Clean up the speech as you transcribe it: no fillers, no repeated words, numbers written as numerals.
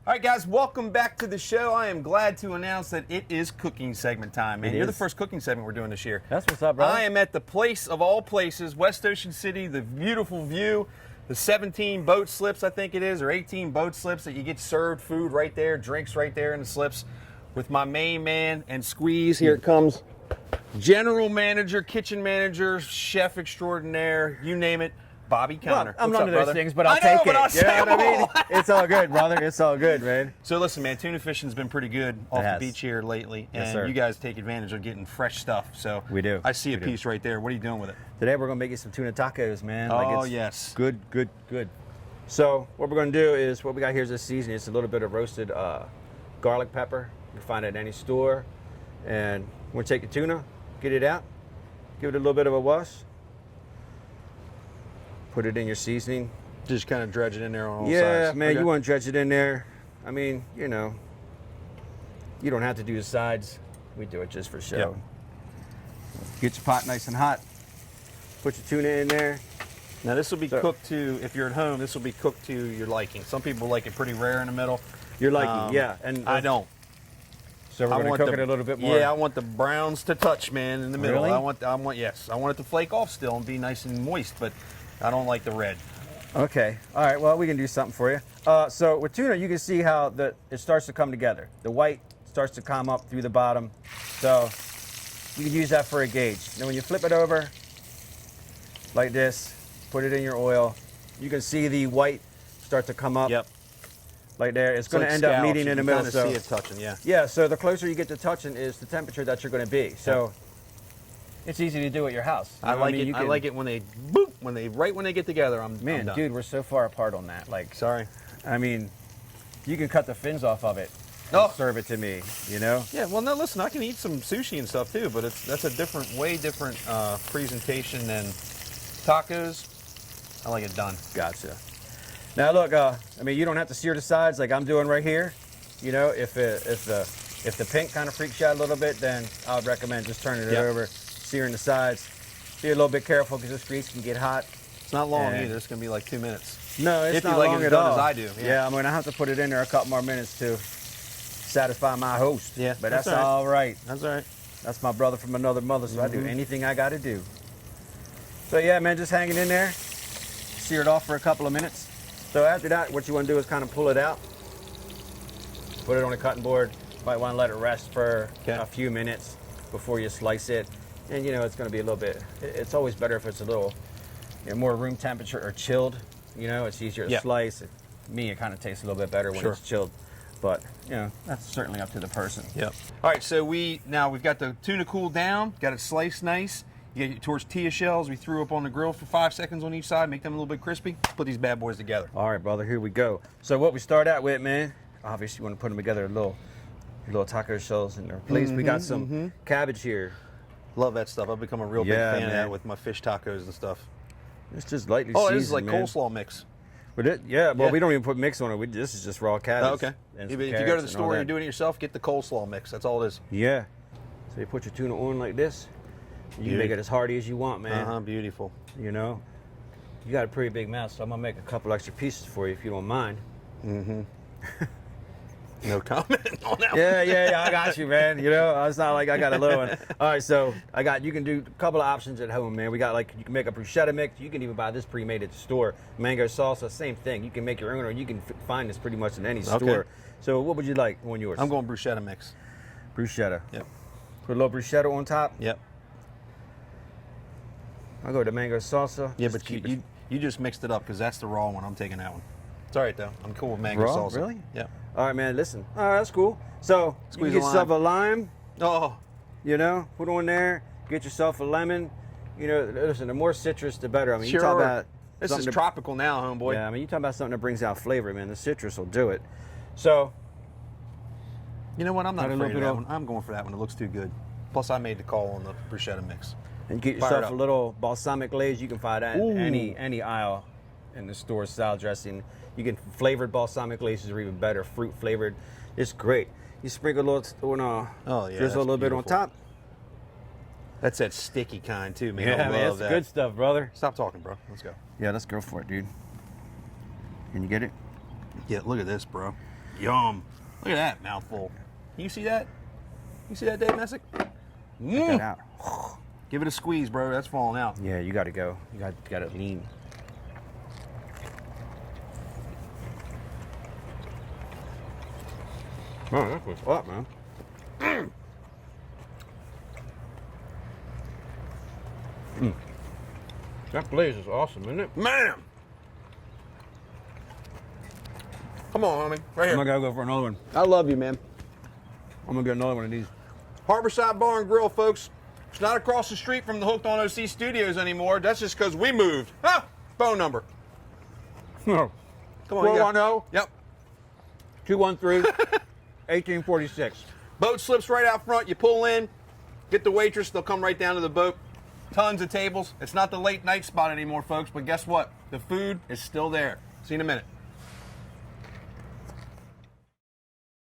All right, guys, welcome back to the show. I am glad to announce that it is cooking segment time, man. You're the first cooking segment we're doing this year. That's what's up, brother. I am at the place of all places, West Ocean City, the beautiful view, the 17 boat slips, I think it is, or 18 boat slips that you get served food right there, drinks right there in the slips with my main man and Squeeze. Here it comes. General manager, kitchen manager, chef extraordinaire, you name it. Bobby Conner. Well, I'm none of those things, but I'll take it. You know what I mean? It's all good, brother. It's all good, man. So listen, man, tuna fishing's been pretty good off the beach here lately, and you guys take advantage of getting fresh stuff. So we do. I see a piece right there. What are you doing with it? Today we're gonna make you some tuna tacos, man. Oh, yes. Good. So what we're gonna do is what we got here is a seasoning. It's a little bit of roasted garlic pepper. You can find it at any store. And we're gonna take the tuna, get it out, give it a little bit of a wash. Put it in your seasoning. Just kind of dredge it in there on all sides. Yeah, man, you want to dredge it in there. I mean, you know, you don't have to do the sides. We do it just for show. Yep. Get your pot nice and hot. Put your tuna in there. Now this will be cooked to, if you're at home, this will be cooked to your liking. Some people like it pretty rare in the middle. Your liking, yeah. And I don't. So we're going to cook it a little bit more. Yeah, I want the browns to touch, man, in the middle. Really? I want it to flake off still and be nice and moist, but I don't like the red. Okay. All right. Well, we can do something for you. So with tuna, you can see how it starts to come together. The white starts to come up through the bottom. So you can use that for a gauge. Now when you flip it over like this, put it in your oil, you can see the white start to come up. Yep. Like there. It's going to end up meeting in the middle. So see it touching, yeah. Yeah. So the closer you get to touching is the temperature that you're going to be. So it's easy to do at your house. I like it. I like it when they boop, right when they get together. I'm done. Dude, we're so far apart on that. Like, sorry. I mean, you can cut the fins off of it. And serve it to me. You know. Yeah. Well, no. Listen, I can eat some sushi and stuff too, but that's a way different presentation than tacos. I like it done. Gotcha. Now look, I mean, you don't have to sear the sides like I'm doing right here. You know, if the pink kind of freaks you out a little bit, then I would recommend just turning it over. Searing the sides. Be a little bit careful because this grease can get hot. It's not long either. It's going to be like 2 minutes. No, it's not long at all. As I do. Yeah, I'm going to have to put it in there a couple more minutes to satisfy my host. Yeah, but that's all right. That's all right. That's my brother from another mother, so I do anything I got to do. So yeah, man, just hanging in there. Sear it off for a couple of minutes. So after that, what you want to do is kind of pull it out. Put it on a cutting board. Might want to let it rest for a few minutes before you slice it. And you know, it's going to be a little bit, it's always better if it's a little more room temperature or chilled. You know, it's easier to slice. It kind of tastes a little bit better when it's chilled. But, you know, that's certainly up to the person. Yep. All right, so we've got the tuna cooled down, got it sliced nice. You get your tortilla shells. We threw up on the grill for 5 seconds on each side, make them a little bit crispy. Put these bad boys together. All right, brother, here we go. So what we start out with, man, obviously you want to put them together, your little taco shells in their place. We got some cabbage here. Love that stuff. I've become a real big fan of that with my fish tacos and stuff. It's just lightly seasoned, this is like coleslaw mix. But we don't even put mix on it. This is just raw cabbage. Oh, okay. If you go to the store and you're doing it yourself, get the coleslaw mix. That's all it is. Yeah. So you put your tuna on like this. You can make it as hearty as you want, man. Beautiful. You know, you got a pretty big mouth, so I'm gonna make a couple extra pieces for you if you don't mind. No comment on that. Yeah, I got you, man. You know, it's not like I got a little one. All right, so you can do a couple of options at home, man. We got you can make a bruschetta mix. You can even buy this pre-made at the store. Mango salsa, same thing. You can make your own, or you can find this pretty much in any store. So what would you like on yours? I'm going bruschetta mix. Bruschetta. Yep. Put a little bruschetta on top. Yep. I'll go with the mango salsa. Yeah, but you just mixed it up because that's the raw one. I'm taking that one. It's all right, though. I'm cool with mango salsa. Really? Yeah. All right, man, listen. All right, that's cool. So, you get yourself a lime. Oh. You know, put on there. Get yourself a lemon. You know, listen, the more citrus, the better. I mean, sure. you talk about... This is tropical now, homeboy. Yeah, I mean, you talk about something that brings out flavor, man. The citrus will do it. So... You know what? I'm not afraid of that one. I'm going for that one. It looks too good. Plus, I made the call on the bruschetta mix. And get yourself a little balsamic glaze. You can find that in any aisle in the store, salad dressing. You can flavored balsamic glazes are even better, fruit flavored. It's great. You sprinkle a little, drizzle a little bit on top. That's that sticky kind too, man. Yeah, man, that's good stuff, brother. Stop talking, bro. Let's go. Yeah, let's go for it, dude. Can you get it? Yeah, look at this, bro. Yum. Look at that mouthful. Can you see that? You see that, Dave Messick? Get that out. Give it a squeeze, bro. That's falling out. Yeah, you got to go. You got to lean. Oh, that was hot, man. That blaze is awesome, isn't it? Man! Come on, homie. Right here. I'm gonna go for another one. I love you, man. I'm gonna get another one of these. Harborside Bar and Grill, folks. It's not across the street from the Hooked on OC studios anymore. That's just because we moved. Ah! Phone number. No. Come on, you got- 410 Yep. 213 1846. Boat slips right out front. You pull in, get the waitress. They'll come right down to the boat. Tons of tables. It's not the late night spot anymore, folks, but guess what? The food is still there. See you in a minute.